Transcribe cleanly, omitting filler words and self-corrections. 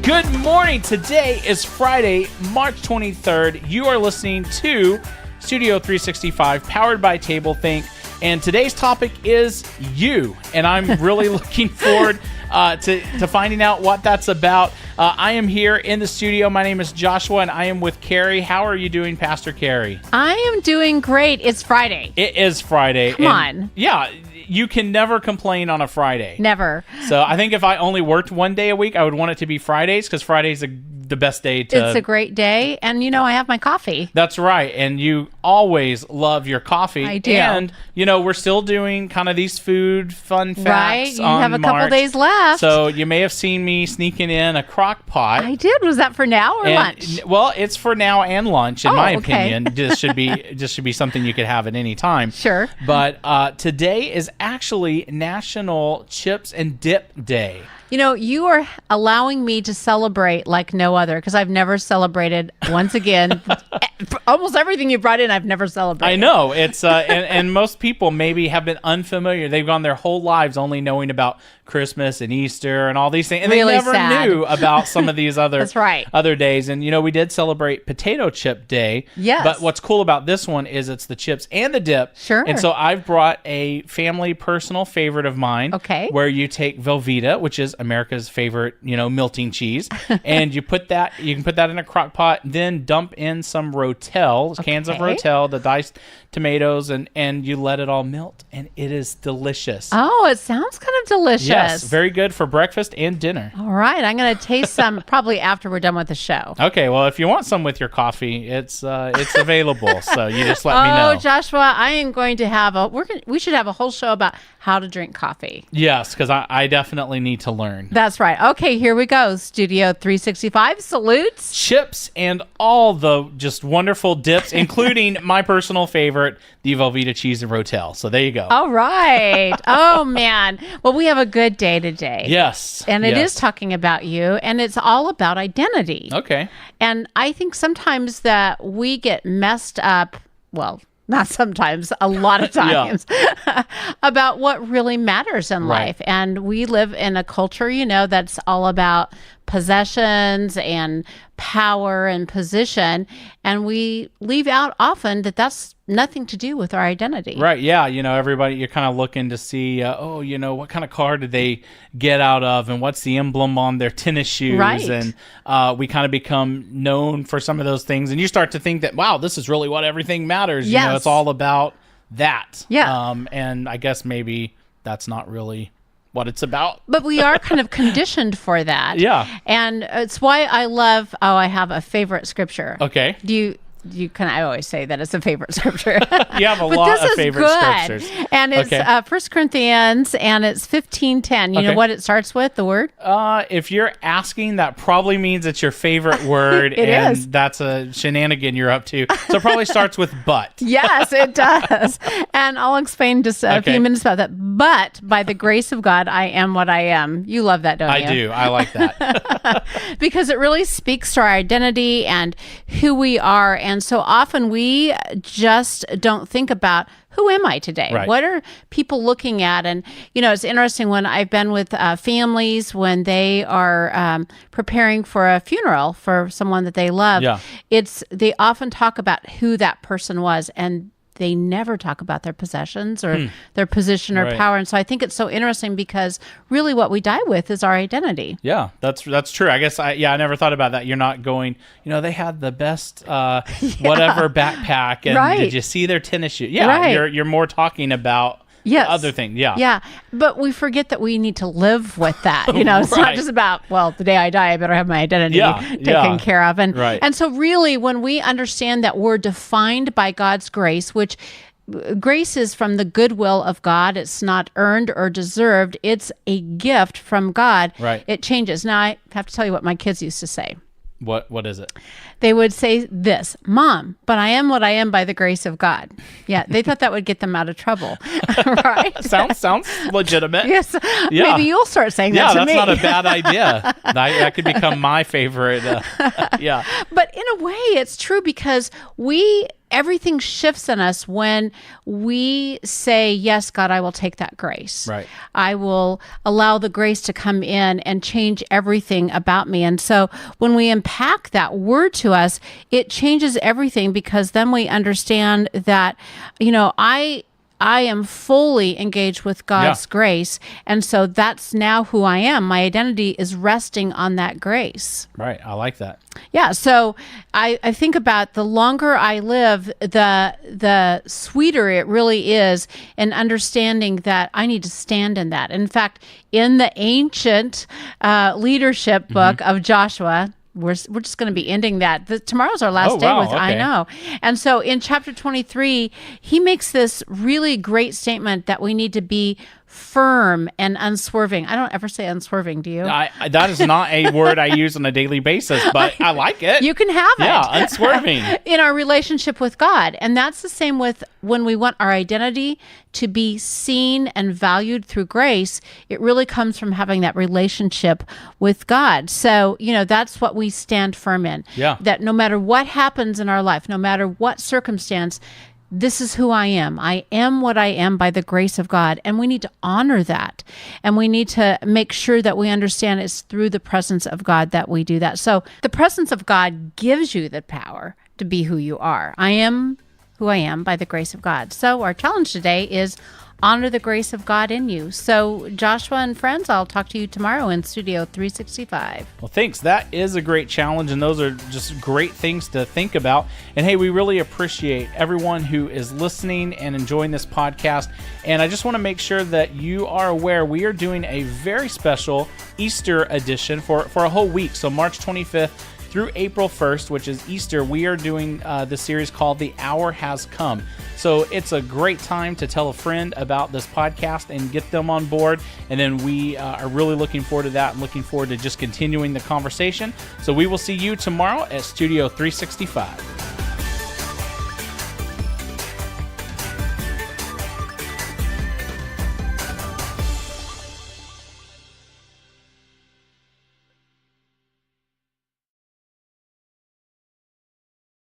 Good morning. Today is Friday, March 23rd. You are listening to Studio 365, powered by TableThink. And today's topic is you. And I'm really looking forward to finding out what that's about. I am here in the studio. My name is Joshua, and I am with Kerrie. How are you doing, Pastor Kerrie? I am doing great. It's Friday. It is Friday. Come on. Yeah. You can never complain on a Friday. Never. So I think if I only worked one day a week, I would want it to be Fridays, because Friday's the best day to... It's a great day. And, I have my coffee. That's right. And you always love your coffee. I do. And, we're still doing kind of these food fun facts. Right. You have a couple days left. So you may have seen me sneaking in a crock pot. I did. Was that for now or lunch? Well, it's for now and lunch, in my opinion. This should be something you could have at any time. Sure. But today is actually National Chips and Dip Day. You are allowing me to celebrate like no other, because I've never celebrated, once again, almost everything you brought in, I've never celebrated. I know. It's and most people maybe have been unfamiliar. They've gone their whole lives only knowing about Christmas and Easter and all these things. And really they never sad. knew about some of these other, That's right. other days. And, we did celebrate Potato Chip Day. Yes. But what's cool about this one is it's the chips and the dip. Sure. And so I've brought a family personal favorite of mine. Okay. Where you take Velveeta, which is America's favorite, melting cheese, and you can put that in a crock pot, then dump in some Rotel, cans of Rotel, the diced tomatoes, and you let it all melt, and it is delicious. Oh, it sounds kind of delicious. Yes, very good for breakfast and dinner. All right, I'm going to taste some probably after we're done with the show. Okay, well, if you want some with your coffee, it's available, so you just let me know. Oh, Joshua, I am going to have we should have a whole show about how to drink coffee. Yes, because I definitely need to learn. That's right. Okay, here we go. Studio 365 salutes. Chips and all the just wonderful dips, including my personal favorite, the Velveeta cheese and Rotel. So there you go. All right. Oh, man. Well, we have a good day today. Yes. And it is talking about you, and it's all about identity. Okay. And I think sometimes that we get messed up, well, not sometimes, a lot of times, about what really matters in life. And we live in a culture, that's all about possessions and power and position. And we leave out often that that's nothing to do with our identity. Right. Yeah. Everybody, you're kind of looking to see, what kind of car did they get out of, and what's the emblem on their tennis shoes. Right. And we kind of become known for some of those things. And you start to think that, wow, this is really what everything matters. Yes. It's all about that. Yeah. And I guess maybe that's not really what it's about. But we are kind of conditioned for that. Yeah. And it's why I love, I have a favorite scripture. Okay. I always say that it's a favorite scripture. You have a lot of favorite scriptures. And it's 1 Corinthians, and it's 15:10. You know what it starts with, the word? If you're asking, that probably means it's your favorite word. It and is. That's a shenanigan you're up to. So it probably starts with but. Yes, it does. And I'll explain just a few minutes about that. But by the grace of God, I am what I am. You love that, don't you? I do. I like that. Because it really speaks to our identity and who we are. And so often we just don't think about, who am I today? Right. What are people looking at? And, it's interesting when I've been with families when they are preparing for a funeral for someone that they love. Yeah. They often talk about who that person was, and they never talk about their possessions or their position or power. And so I think it's so interesting, because really what we die with is our identity. Yeah, that's true. I guess I never thought about that. You're not going, they had the best whatever backpack, and did you see their tennis shoes? Yeah, you're more talking about other things. Yeah. Yeah. But we forget that we need to live with that. It's not just about, the day I die, I better have my identity taken care of. And so really, when we understand that we're defined by God's grace, which grace is from the goodwill of God. It's not earned or deserved. It's a gift from God. Right. It changes. Now, I have to tell you what my kids used to say. What is it? They would say this, Mom, but I am what I am by the grace of God. Yeah, they thought that would get them out of trouble. Right? Sounds legitimate. Yes. Yeah. Maybe you'll start saying that to me. Yeah, that's not a bad idea. That could become my favorite. Yeah. But in a way, it's true, because we everything shifts in us when we say, yes, God, I will take that grace. Right. I will allow the grace to come in and change everything about me. And so when we unpack that word to us, it changes everything, because then we understand that, I am fully engaged with God's grace. And so that's now who I am. My identity is resting on that grace. Right. I like that. Yeah. So I think about the longer I live, the sweeter it really is in understanding that I need to stand in that. In fact, in the ancient leadership book of Joshua, we're just going to be ending that. Tomorrow's our last day with I know. And so in chapter 23, he makes this really great statement that we need to be firm and unswerving. I don't ever say unswerving, do you? That is not a word I use on a daily basis, but I like it. You can have it. Yeah, unswerving. In our relationship with God. And that's the same with when we want our identity to be seen and valued through grace. It really comes from having that relationship with God. So, that's what we stand firm in. Yeah. That no matter what happens in our life, no matter what circumstance, this is who I am. I am what I am by the grace of God. And we need to honor that. And we need to make sure that we understand it's through the presence of God that we do that. So the presence of God gives you the power to be who you are. I am who I am by the grace of God. So our challenge today is honor the grace of God in you. So Joshua and friends, I'll talk to you tomorrow in Studio 365. Well, thanks. That is a great challenge, and those are just great things to think about. And hey, we really appreciate everyone who is listening and enjoying this podcast. And I just want to make sure that you are aware we are doing a very special Easter edition for a whole week. So March 25th through April 1st, which is Easter, we are doing the series called The Hour Has Come. So it's a great time to tell a friend about this podcast and get them on board. And then we are really looking forward to that and looking forward to just continuing the conversation. So we will see you tomorrow at Studio 365.